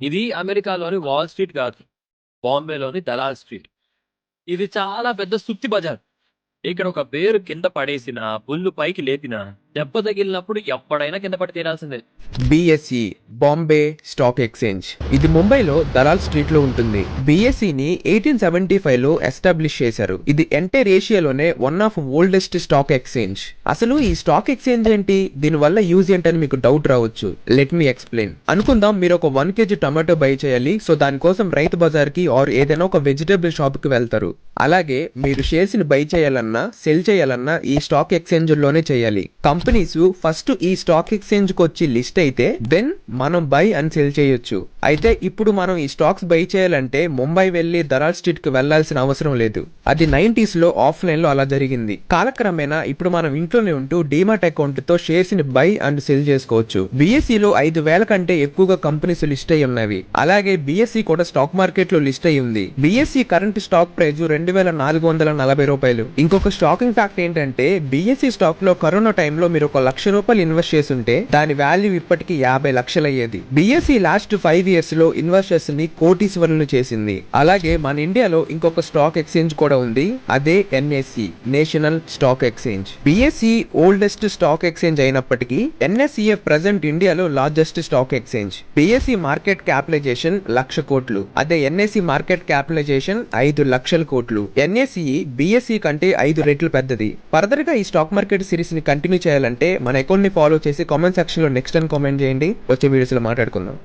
ఇది అమెరికాలోని wall street కాదు. బాంబేలోని దలాల్ స్ట్రీట్. ఇది చాలా పెద్ద సుత్తి బజార్. ఇక్కడ ఒక బేరు కింద పడేసినా, బుల్లు పైకి లేపినా, దెబ్బ తగిలినప్పుడు ఎప్పుడైనా కింద పడి తీరాల్సిందే. బిఎస్ఈ బాంబే స్టాక్ ఎక్స్చేంజ్ ఇది ముంబైలో దలాల్ స్ట్రీట్ లో ఉంటుంది. బిఎస్ఈని 1875 లో ఎస్టాబ్లిష్ చేశారు. ఇది ఎంటైర్ ఏషియాలోనే one of oldest stock exchange. అసలు ఈ స్టాక్ ఎక్స్చేంజ్ ఏంటి, దీని వల్ల యూజ్ ఏంటని మీకు డౌట్ రావచ్చు. Let me explain. అనుకుందాం మీరు ఒక 1 kg టమాటో బై చేయాలి. సో దానికోసం రైతు బజార్ కి ఆర్ ఏదైనా ఒక వెజిటబుల్ షాప్ కి వెళ్తారు. అలాగే మీరు షేర్స్ ని బై చేయాలన్నా సెల్ చేయాలన్నా ఈ స్టాక్ ఎక్స్చేంజ్ లోనే చేయాలి. కంపెనీస్ ఫస్ట్ ఈ స్టాక్ ఎక్స్చేంజ్ కి వచ్చి లిస్ట్ అయితే దెన్ మనం బై అండ్ సెల్ చేయొచ్చు. అయితే ఇప్పుడు మనం ఈ స్టాక్స్ బై చేయాలంటే ముంబై వెళ్లి దలాల్ స్ట్రీట్ కి వెళ్లాల్సిన అవసరం లేదు. అది 90s లో ఆఫ్లైన్ లో అలా జరిగింది. కాలక్రమేణా ఇప్పుడు మనం ఇంట్లోనే ఉంటూ డీమాట్ అకౌంట్ తో షేర్స్ ని బై అండ్ సెల్ చేసుకోవచ్చు. బిఎస్ఈ లో 5,000 కంటే ఎక్కువగా కంపెనీస్ లిస్ట్ అయి ఉన్నవి. అలాగే బిఎస్ఈ కూడా స్టాక్ మార్కెట్ లో లిస్ట్ అయి ఉంది. బిఎస్ఈ కరెంట్ స్టాక్ ప్రైస్ 2,440 రూపాయలు. ఇంకొక షాకింగ్ ఫ్యాక్ట్ ఏంటంటే బిఎస్ఈ స్టాక్ లో కరోనా టైంలో మీరు ₹1,00,000 ఇన్వెస్ట్ చేస్తుంటే దాని వాల్యూ ఇప్పటికి 50 లక్షలు అయ్యేది. బిఎస్ఈ లాస్ట్ 5 years లో ఇన్వెస్టర్స్ ని కోటీశ్వరులను చేసింది. అలాగే మన ఇండియాలో ఇంకొక స్టాక్ ఎక్స్చేంజ్ కూడా ఉంది. అదే NSE national stock exchange. BSE oldest stock exchange అయినప్పటికీ ఎన్ఎస్ఈఎఫ్ ప్రెజెంట్ ఇండియాలో largest stock exchange. BSE market capitalization 1,00,000 కోట్లు. అదే ఎన్ఎస్ఈ మార్కెట్ క్యాపిటలైజేషన్ 5 లక్షల కోట్లు. ఎన్ఎస్ఈ బిఎస్ఈ కంటే 5 రెట్లు పెద్దది. ఫర్దర్ గా ఈ స్టాక్ మార్కెట్ సిరీస్ ని కంటిన్యూ చేయాలంటే మన అకౌంట్ ని ఫాలో చేసి కామెంట్ సెక్షన్ లో నెక్స్ట్ అని కామెంట్ చేయండి. వచ్చే వీడియోస్ లో మాట్లాడుకుందాం.